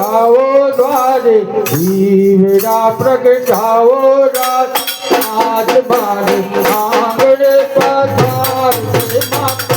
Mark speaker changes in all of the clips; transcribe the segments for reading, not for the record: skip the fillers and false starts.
Speaker 1: प्रगटाओ द्वारे हीरा प्रगटाओ राज आज बारे आंगड़े पधार माता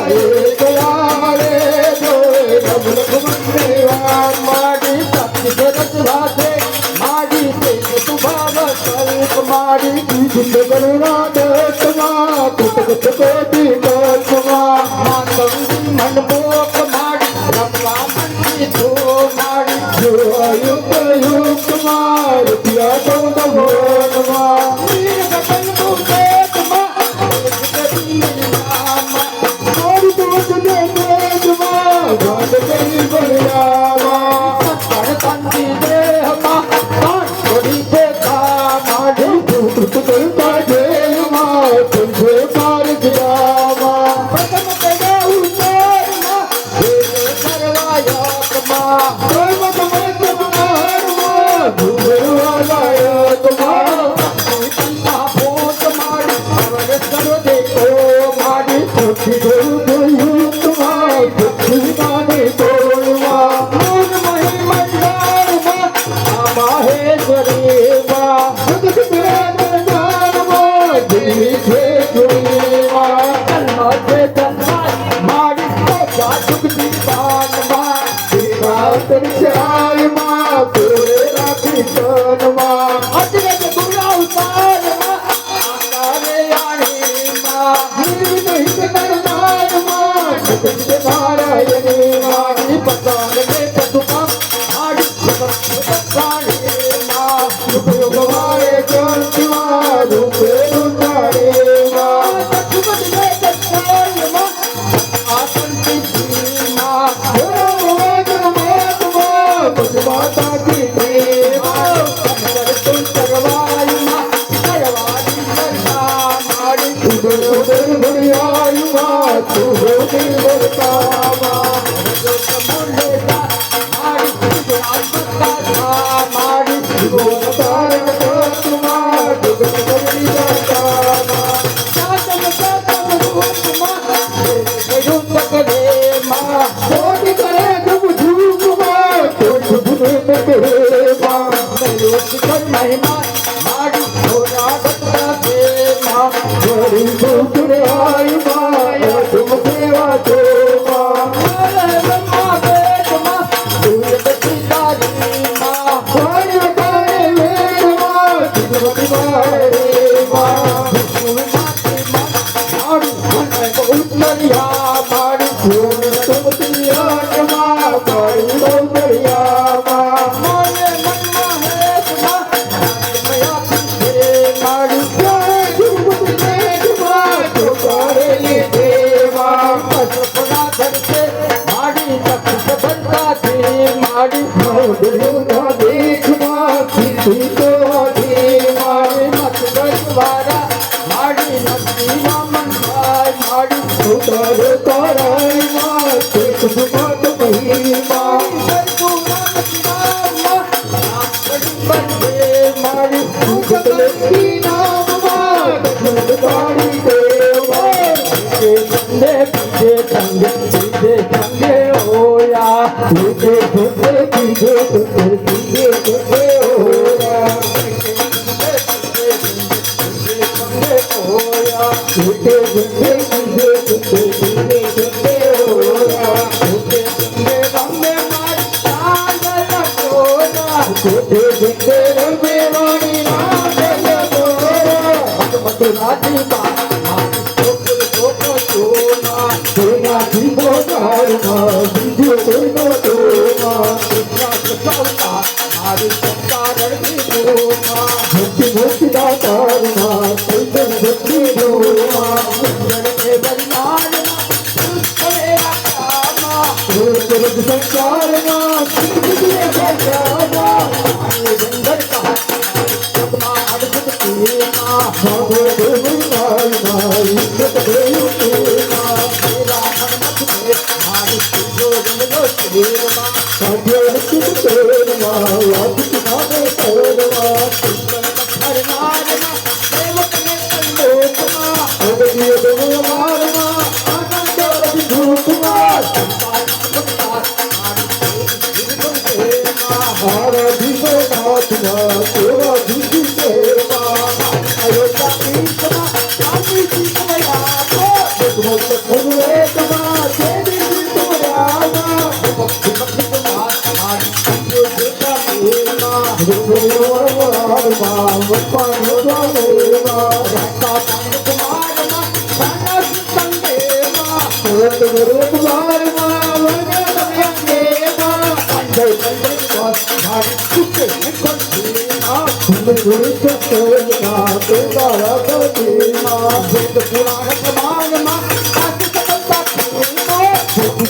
Speaker 2: Hey,
Speaker 1: तेरी बलियावा गणपति देह मा कान बड़ी देखा माधु दुख करता देह मा तुझे पार दियावा प्रथम तेरा उतार मा देव करवाया मा कर्म मत मार मा भूलवाया मा पंता पोत मार अवर करो देखो मारी तुझी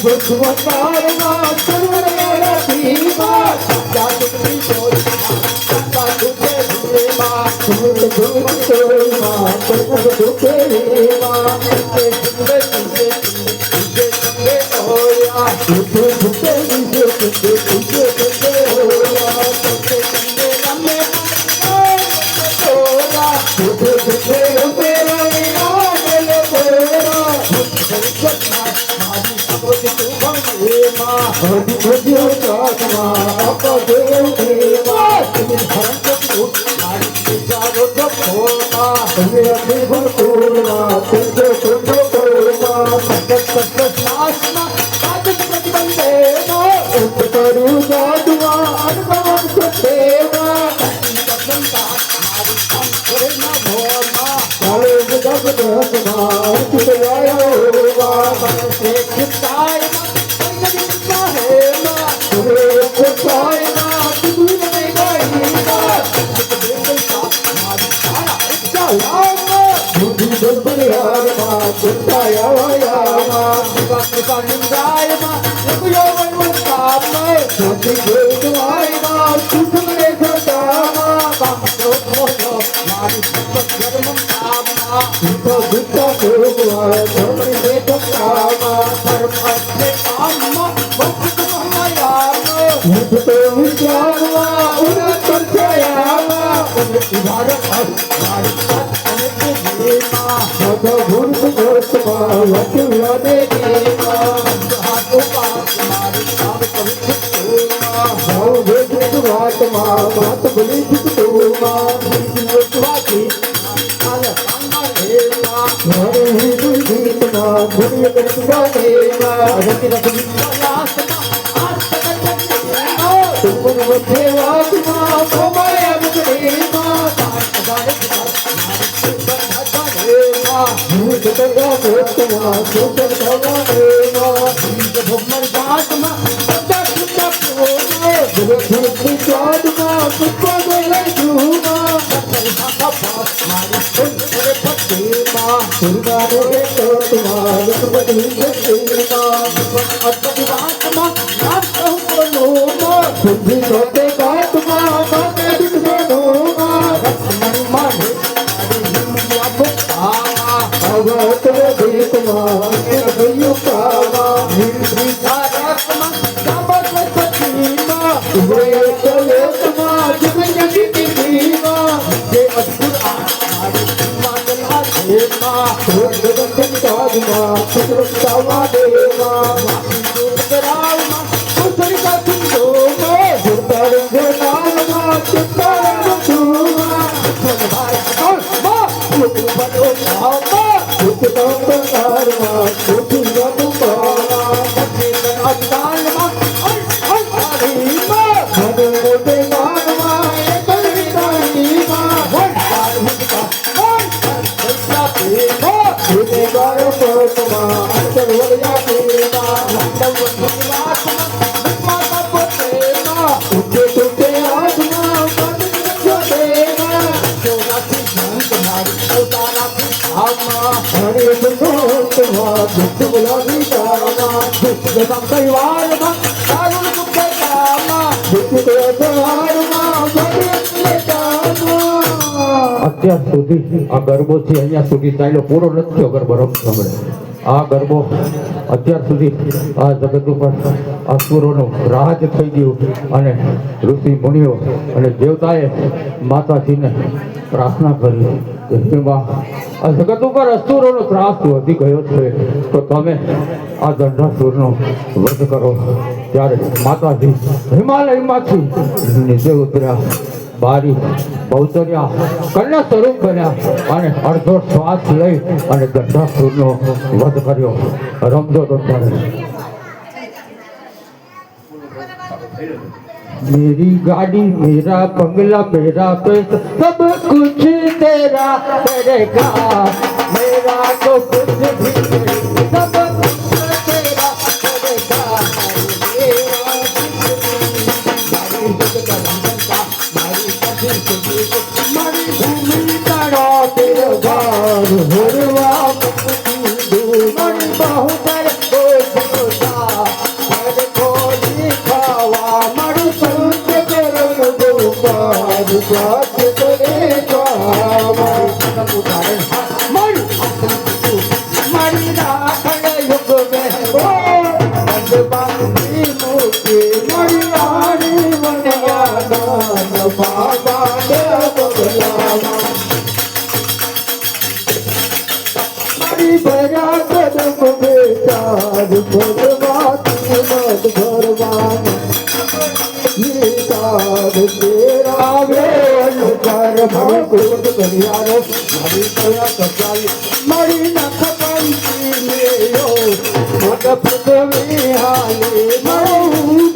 Speaker 1: સુવતારમાં સર્વરા ધીમા જાગતી જોઈમાં તુકે ધીમા સુત ધૂતોમાં સર્વ તુકે ધીમા કે સુંદર તુકે તુકે હોયા તુકે તુકે તુકે તુકે તુકે હોયા તુકે તુકે રમે હોયા તુકે તુકે રમે હરિ ભજ્યો ચાકમાં અપદેવ દેવા તુમ હરંત મારી ચારો જપોમાં તમે અભિ ભરપૂરમાં તુજો તુજો કોમાં સતત સતત શાસમાં સાધક પ્રતિબંધેમાં ઉત કરું જાદુમાં અનુભવ સતેમાં મારી અંતરના ભોમાં ચાલે જગદમાં ચિતવાયો હોવા મને શેખતાયમાં
Speaker 2: અત્યાર સુધી આ ગરબો છે અહીંયા સુધી ચાલ્યો પૂરો નથી થયો ગરબો રમતો હમણાં આ ગરબો અત્યાર સુધી આ જગત ઉપર અસુરોનું રાજ થઈ ગયું અને ઋષિ મુનિઓ અને દેવતાએ માતાજીને પ્રાર્થના કરી કે હે માં આ જગત ઉપર અસુરોનો ત્રાસ વધી ગયો છે તો તમે આ દંડાસુરનો વધ કરો ત્યારે માતાજી હિમાલયમાંથી નીચે ઉતર્યા બારી બહુચર્યા કન્યા સ્વરૂપ બન્યા અને અડધો શ્વાસ લઈ અને દંડાસુરનો વધ કર્યો રમજો તો मेरी गाड़ी मेरा बंगला मेरा पैसा सब कुछ तेरा करेगा मेरा तो कुछ भी नहीं सब कुछ तेरा करेगा मारी भूमि तारा तेरा घर भरवा मन बहुत
Speaker 1: સ્વાદ કરે સ્વામા
Speaker 2: ઉદાહરણ મારી મારી રાખણ યુગ મેં બંધ બાંધી મૂકી
Speaker 1: મારી રાણી વનયાના બાબા ને બગલામાં મારી ભર્યા કદમ બેચાર ભગવાતી મત ભરવાના ગીતાર તેરા વેલ કર ભગવત કરિયારો મારી કયા કચાલી મારી નખ પંચી લેયો મત પદવી હાલે મારી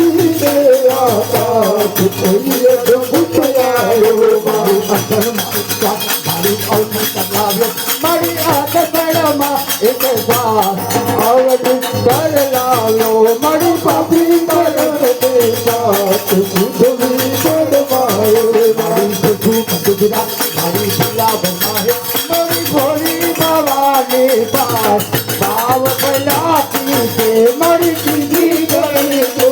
Speaker 1: દે આકાશ કોઈએ ભૂતયાયો મારી અસર મારી અવની કલાવ્યો મારી આદકળમાં એક વાત આવડી કર લાવ્યો મારી પાપી કરત દેખાત સુધવી પડવાયો મારી સુધુ કદુરા મારી ભીલા બનાહે મારી ભોળી ભવાની પાસ ભાવ ભલાતી છે મારી કીધી ગઈ તો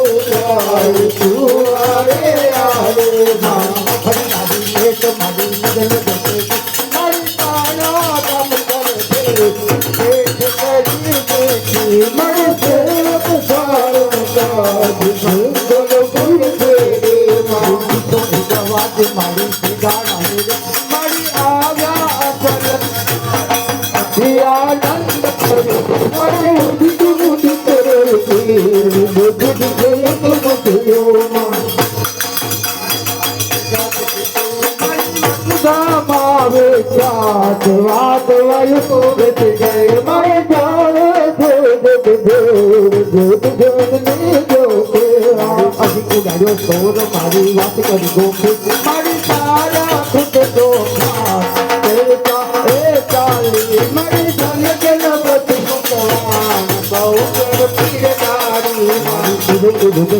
Speaker 1: તું આરે આરે માં ફરી એક મારી નજર દેખે મારી તારા દમ કરે દેખ કરી દેખી મારી સેવક સારો કાજ સુંદર ગુણ છે મારી તો ગવાજ મારી ગાણા મારી આવ્યા અપર આનંદ કરે મારી ઉડી ઉડી કરે મુઠી ગઈ તો મુઠીઓ માં મારે ચાત વાત વાયુ તો બેઠ ગયે મારે જાણે અભી ઉડાડ્યો સોર મારી વાત કરી ગોખે મારી તારા ખુદ તો એ ચાલી મારી ધન્ય કે નબતી ભગવાન બહુ કર પીરદારી મારી સુધુ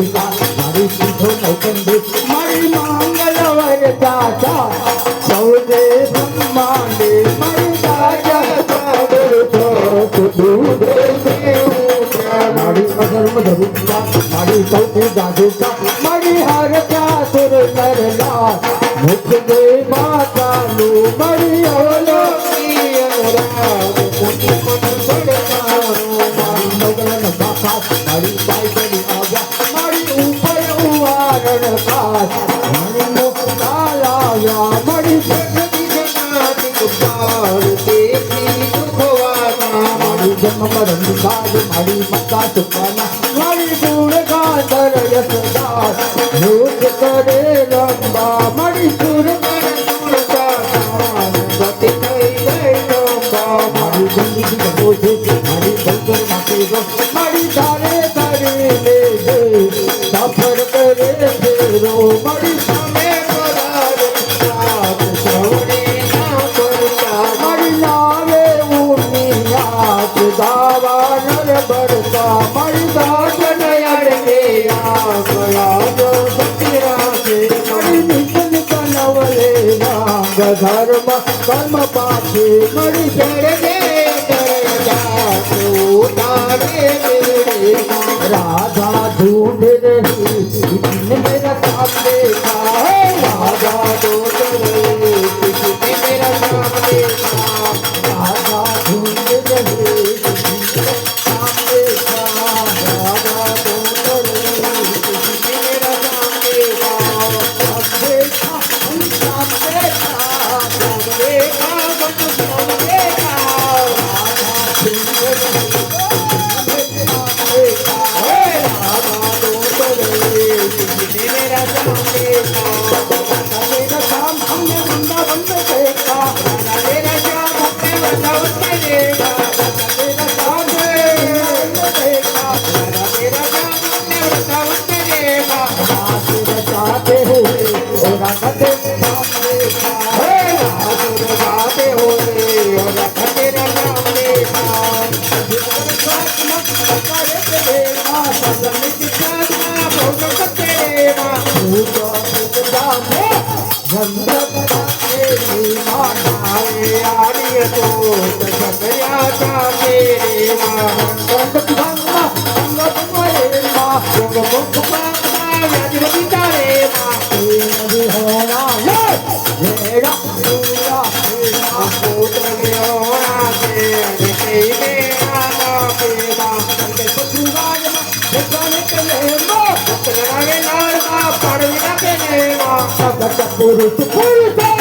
Speaker 1: મારી સીધો નૌકંદે મારી મંગલવર ચાચા સૌદે બ્રહ્માંડે મારી રાજા સાગર ચોક દૂધે મારી અધર્મ ધરુતા મારી સૌથી ગાજુતા મારી હાર ચાતુર નરલા મુખ દે માતાનું મારી અવલોકી અનરાગ મોટી મન સડકારો મારી મગન બાપા મારી બાઈ બની આવ્યા મારી ઉપર ઉવારણ કાચ મારી મોકતા લાવ્યા મારી જગતી જનાતી ગુપ્તાર દેખી દુખવાના મારી જન્મ મરણ કાજ મારી મક્કા સુપાના મારી ગુણ ગાંધર યશદાર ભૂત કરે લંબા મારી સુર કરે સુરતા ગતિ થઈ ગઈ લંબા મારી જિંદગી ગયો છે મારી બંદર માટે ગો મારી તારે કરી લેજે સફર કરે ફેરો મારી સામે પરાર સાત શ્રવણે ના પડતા મારી લાવે ઉની આંખ દાવા નર બરતા મારી દાદન અડકે ગયા જો સતી રાખે મારી નિકન કનવલે નાંગ ધર્મ કર્મ પાછે મારી જડે उतारे राधा ढूंढ रही किसने मेरा साथ देखा राधा ढूंढ रही किसने मेरा साथ देखा राधा ढूंढ रही किसने साथ देखा राधा ढूंढ रही किसने मेरा साथ देखा साथ देखा हम साथ देखा साथ देखा बस साथ देखा राधा ढूंढ रही સગત પુરુષ પુરુષે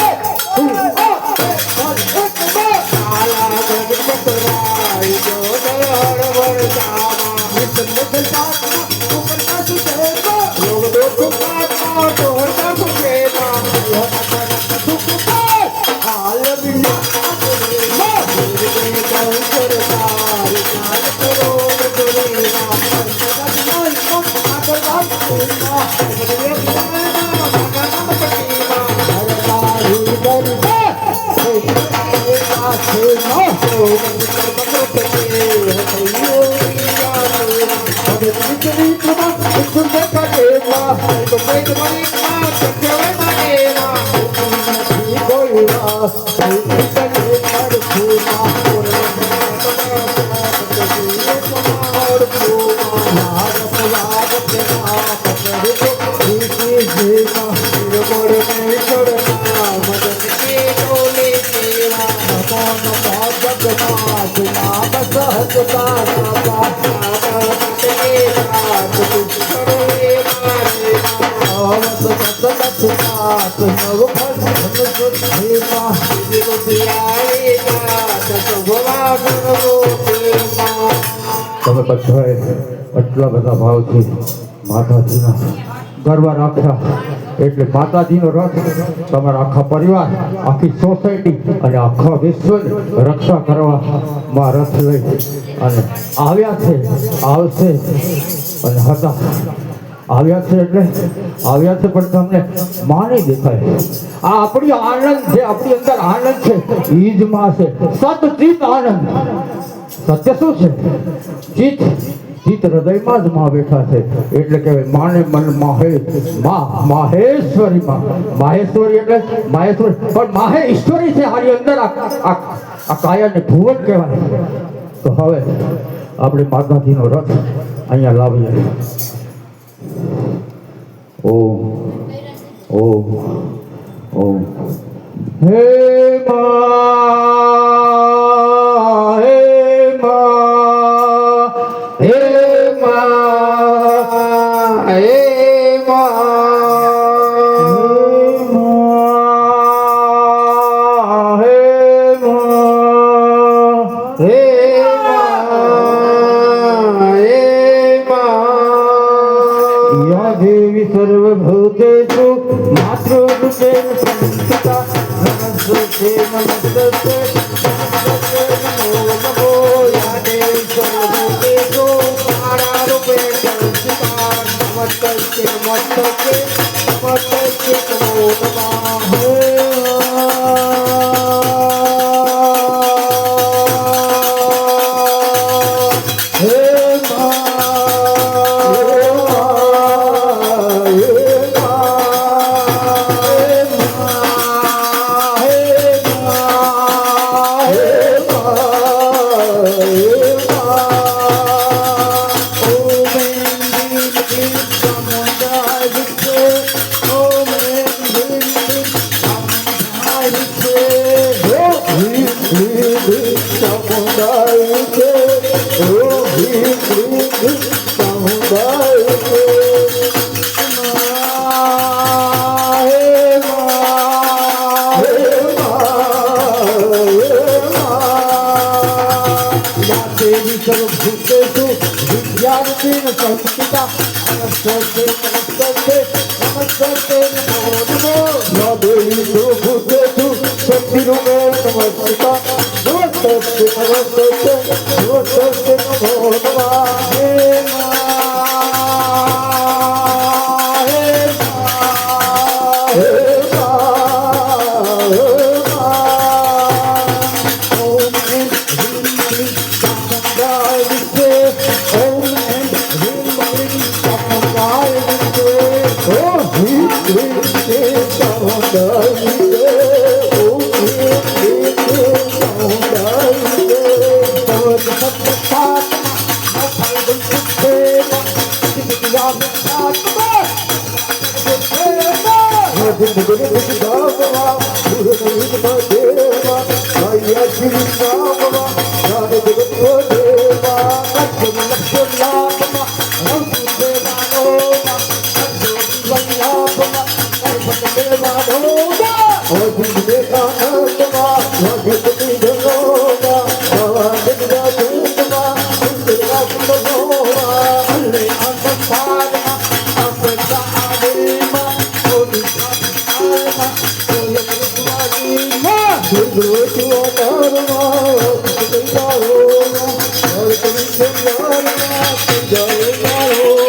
Speaker 2: તમે બધાએ આટલા બધા ભાવથી માતાજીના ગરબા રાખ્યા એટલે માતાજીનો રથ તમારા આખા પરિવાર આખી સોસાયટી અને આખા વિશ્વની રક્ષા કરવામાં રથ લઈ અને આવ્યા છે આવશે અને હતા આવ્યા છે એટલે આવ્યા છે પણ તમને માં નહીં દેખાય આ આપણી આનંદ જે આપણી અંદર આનંદ છે એ જ માં છે સતચિત આનંદ સત્ય શું છે ચિત્ત ચિત્ત હૃદયમાં જ માં બેઠા છે એટલે કહેવાય માને મન માહેશ્વરી માં માહેશ્વરી એટલે માહેશ્વરી પણ માહે ઈશ્વરી છે આની અંદર આ કાયાને ભુવન કહેવાય તો હવે આપણે માતાજીનો રથ અહીંયા લાવીએ ઓમ ઓમ ઓમ હે મા હે મા હે મા હે सर्वभूतेषु मातृरूपेण संस्थिता नमस्ते नमस्ते नमस्ते नमो नमो या देवी सर्वभूतेषु मातृरूपेण संस्थिता नमस्ते नमस्ते नमस्ते नमो सर्वभूतेषु विद्यारूपेण संस्थिता नमस्ते नमस्ते नमस्ते नमो नमो या देवी सर्वभूतेषु शक्तिरूपेण संस्थिता नमस्ते नमस्ते नमस्ते नमो नमः हे
Speaker 1: જય મારો